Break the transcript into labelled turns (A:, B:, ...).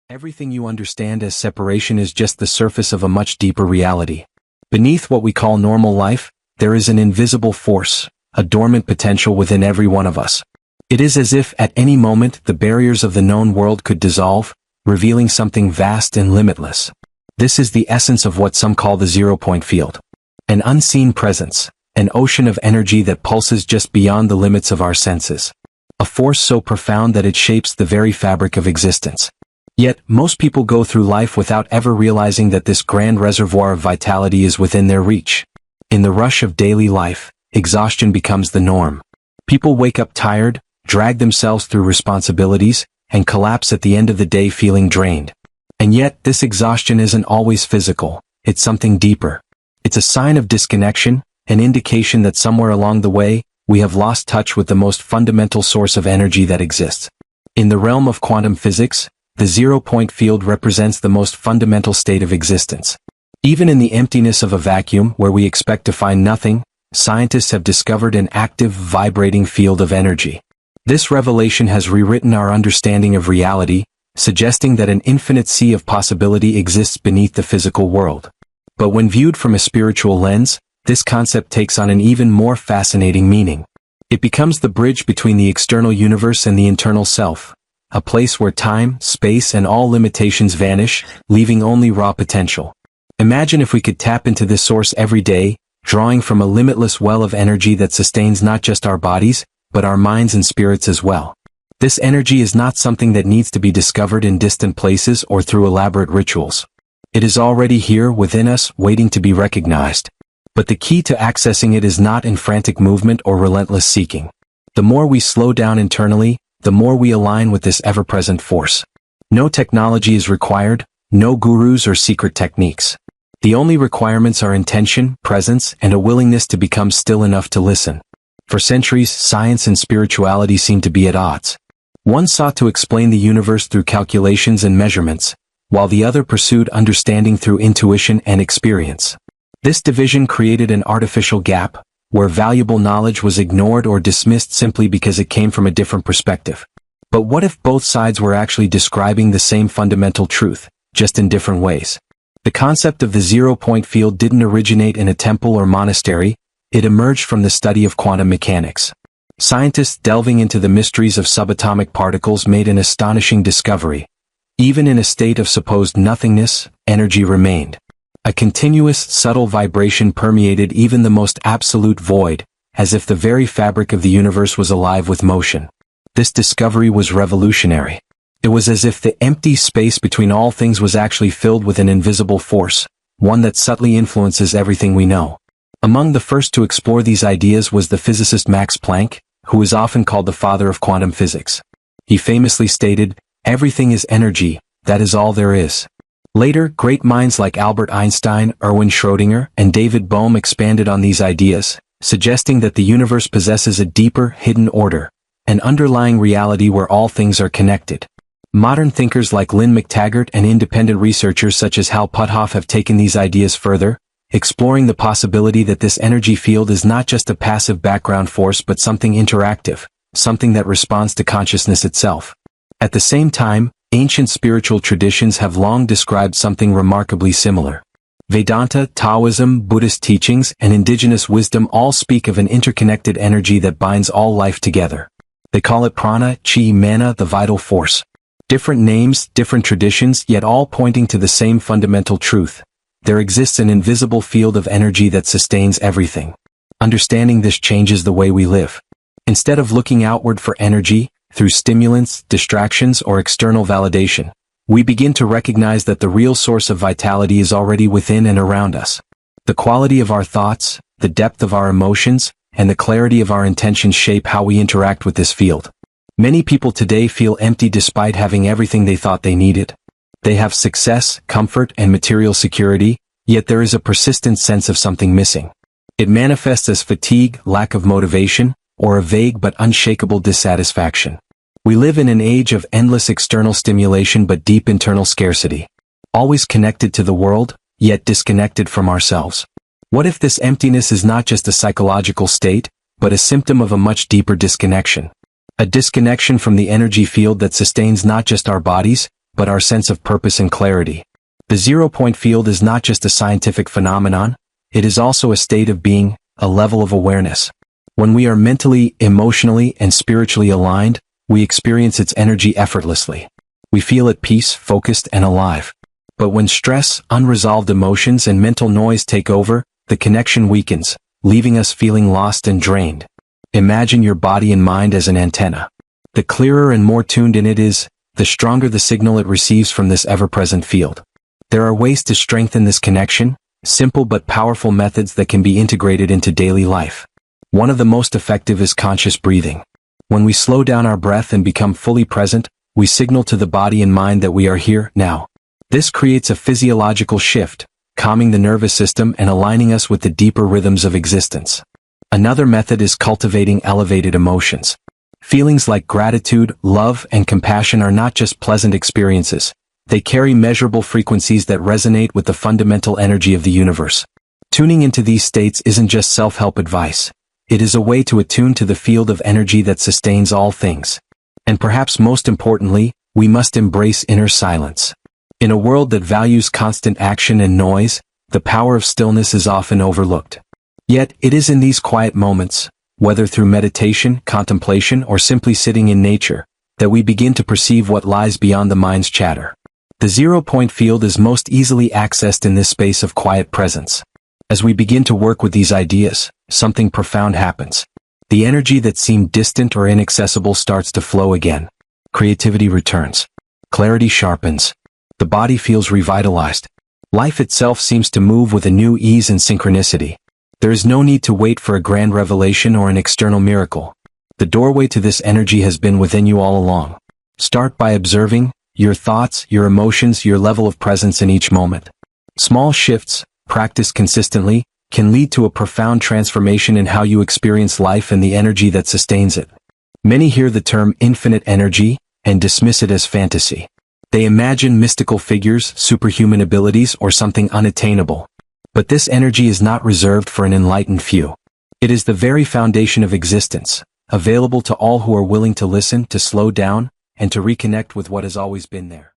A: Everything you understand as separation is just the surface of a much deeper reality. Beneath what we call normal life, there is an invisible force, a dormant potential within every one of us. It is as if at any moment the barriers of the known world could dissolve, revealing something vast and limitless. This is the essence of what some call the zero-point field. An unseen presence, an ocean of energy that pulses just beyond the limits of our senses. A force so profound that it shapes the very fabric of existence. Yet, most people go through life without ever realizing that this grand reservoir of vitality is within their reach. In the rush of daily life, exhaustion becomes the norm. People wake up tired, drag themselves through responsibilities, and collapse at the end of the day feeling drained. And yet, this exhaustion isn't always physical, it's something deeper. It's a sign of disconnection, an indication that somewhere along the way, we have lost touch with the most fundamental source of energy that exists. In the realm of quantum physics, the zero-point field represents the most fundamental state of existence. Even in the emptiness of a vacuum where we expect to find nothing, scientists have discovered an active, vibrating field of energy. This revelation has rewritten our understanding of reality, suggesting that an infinite sea of possibility exists beneath the physical world. But when viewed from a spiritual lens, this concept takes on an even more fascinating meaning. It becomes the bridge between the external universe and the internal self. A place where time, space, and all limitations vanish, leaving only raw potential. Imagine if we could tap into this source every day, drawing from a limitless well of energy that sustains not just our bodies, but our minds and spirits as well. This energy is not something that needs to be discovered in distant places or through elaborate rituals. It is already here within us, waiting to be recognized. But the key to accessing it is not in frantic movement or relentless seeking. The more we slow down internally, the more we align with this ever-present force. No technology is required, no gurus or secret techniques. The only requirements are intention, presence, and a willingness to become still enough to listen. For centuries, science and spirituality seemed to be at odds. One sought to explain the universe through calculations and measurements, while the other pursued understanding through intuition and experience. This division created an artificial gap, where valuable knowledge was ignored or dismissed simply because it came from a different perspective. But what if both sides were actually describing the same fundamental truth, just in different ways? The concept of the zero-point field didn't originate in a temple or monastery, it emerged from the study of quantum mechanics. Scientists delving into the mysteries of subatomic particles made an astonishing discovery. Even in a state of supposed nothingness, energy remained. A continuous, subtle vibration permeated even the most absolute void, as if the very fabric of the universe was alive with motion. This discovery was revolutionary. It was as if the empty space between all things was actually filled with an invisible force, one that subtly influences everything we know. Among the first to explore these ideas was the physicist Max Planck, who is often called the father of quantum physics. He famously stated, "Everything is energy, that is all there is." Later, great minds like Albert Einstein, Erwin Schrödinger, and David Bohm expanded on these ideas, suggesting that the universe possesses a deeper, hidden order, an underlying reality where all things are connected. Modern thinkers like Lynn McTaggart and independent researchers such as Hal Puthoff have taken these ideas further, exploring the possibility that this energy field is not just a passive background force but something interactive, something that responds to consciousness itself. At the same time, ancient spiritual traditions have long described something remarkably similar. Vedanta, Taoism, Buddhist teachings, and indigenous wisdom all speak of an interconnected energy that binds all life together. They call it prana, chi, mana, the vital force. Different names, different traditions, yet all pointing to the same fundamental truth. There exists an invisible field of energy that sustains everything. Understanding this changes the way we live. Instead of looking outward for energy, through stimulants, distractions, or external validation, we begin to recognize that the real source of vitality is already within and around us. The quality of our thoughts, the depth of our emotions, and the clarity of our intentions shape how we interact with this field. Many people today feel empty despite having everything they thought they needed. They have success, comfort, and material security, yet there is a persistent sense of something missing. It manifests as fatigue, lack of motivation, or a vague but unshakable dissatisfaction. We live in an age of endless external stimulation but deep internal scarcity. Always connected to the world, yet disconnected from ourselves. What if this emptiness is not just a psychological state, but a symptom of a much deeper disconnection? A disconnection from the energy field that sustains not just our bodies, but our sense of purpose and clarity. The zero-point field is not just a scientific phenomenon, it is also a state of being, a level of awareness. When we are mentally, emotionally, and spiritually aligned, we experience its energy effortlessly. We feel at peace, focused, and alive. But when stress, unresolved emotions, and mental noise take over, the connection weakens, leaving us feeling lost and drained. Imagine your body and mind as an antenna. The clearer and more tuned in it is, the stronger the signal it receives from this ever-present field. There are ways to strengthen this connection, simple but powerful methods that can be integrated into daily life. One of the most effective is conscious breathing. When we slow down our breath and become fully present, we signal to the body and mind that we are here, now. This creates a physiological shift, calming the nervous system and aligning us with the deeper rhythms of existence. Another method is cultivating elevated emotions. Feelings like gratitude, love, and compassion are not just pleasant experiences. They carry measurable frequencies that resonate with the fundamental energy of the universe. Tuning into these states isn't just self-help advice. It is a way to attune to the field of energy that sustains all things. And perhaps most importantly, we must embrace inner silence. In a world that values constant action and noise, the power of stillness is often overlooked. Yet, it is in these quiet moments, whether through meditation, contemplation, or simply sitting in nature, that we begin to perceive what lies beyond the mind's chatter. The zero-point field is most easily accessed in this space of quiet presence. As we begin to work with these ideas, something profound happens. The energy that seemed distant or inaccessible starts to flow again. Creativity returns. Clarity sharpens. The body feels revitalized. Life itself seems to move with a new ease and synchronicity. There is no need to wait for a grand revelation or an external miracle. The doorway to this energy has been within you all along. Start by observing your thoughts, your emotions, your level of presence in each moment. Small shifts, practiced consistently, can lead to a profound transformation in how you experience life and the energy that sustains it. Many hear the term infinite energy and dismiss it as fantasy. They imagine mystical figures, superhuman abilities, or something unattainable. But this energy is not reserved for an enlightened few. It is the very foundation of existence, available to all who are willing to listen, to slow down, and to reconnect with what has always been there.